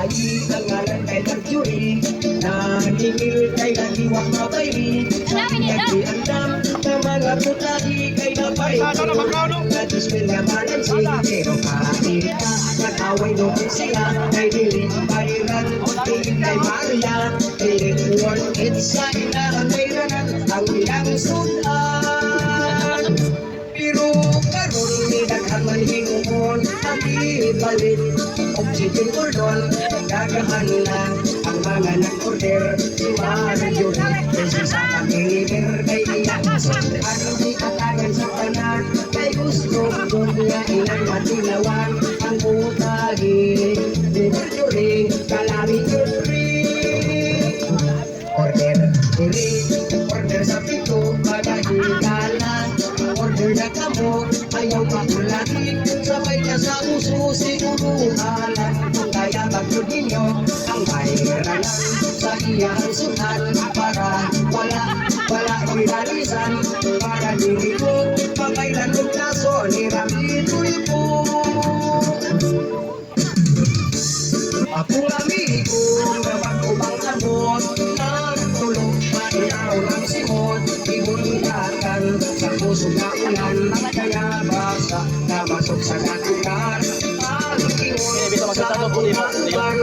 Lahi ang ngalan kay Tagjuring, naningil kay naniwak mabayri. Nagdiandam na mga putahi kay napay. Nadismil nga balansing, pero kahit ka nag-away nung sila kay dilit bayiran, tingin kay Maria. Piling it's sa inahan kay ranan ang ilang sudan. Pero karon ni daghan hingon ang ibalit oxygen cordon gagahan na ang mga nag-order si Mario kasi sa pag-deliver kay ilang ano di katangan sa tanan kay gusto doon niya ilang matilawan ang butahin di berjuring kalami juring order diri order sa pito magahigala order na kamo, ayaw makulati. Sabay ka sa uso, siguro halan. Kaya bagyo ninyo ang mahiralan sa iyang sunan para wala ko'y lalisan. Para dili ko, pagkailan kong kaso, nirapito'y po. Ako amigo, naman ko bang abot, nagtulog, mainaw ng simot, ibunitakan sa puso na ulan, kaya basa na masok sa natukan. Pag-ingon sa kapunan,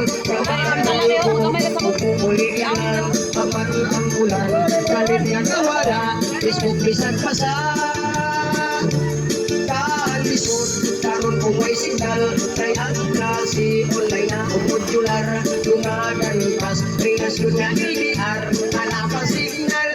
pupulihan, papan ang ulan, kalit niya kawala, Facebook bisan pasa. Kalisod, karon kung may signal, kay ang klase, online na o modular, lumagan pas, relasyon na LDR, ala pa signal.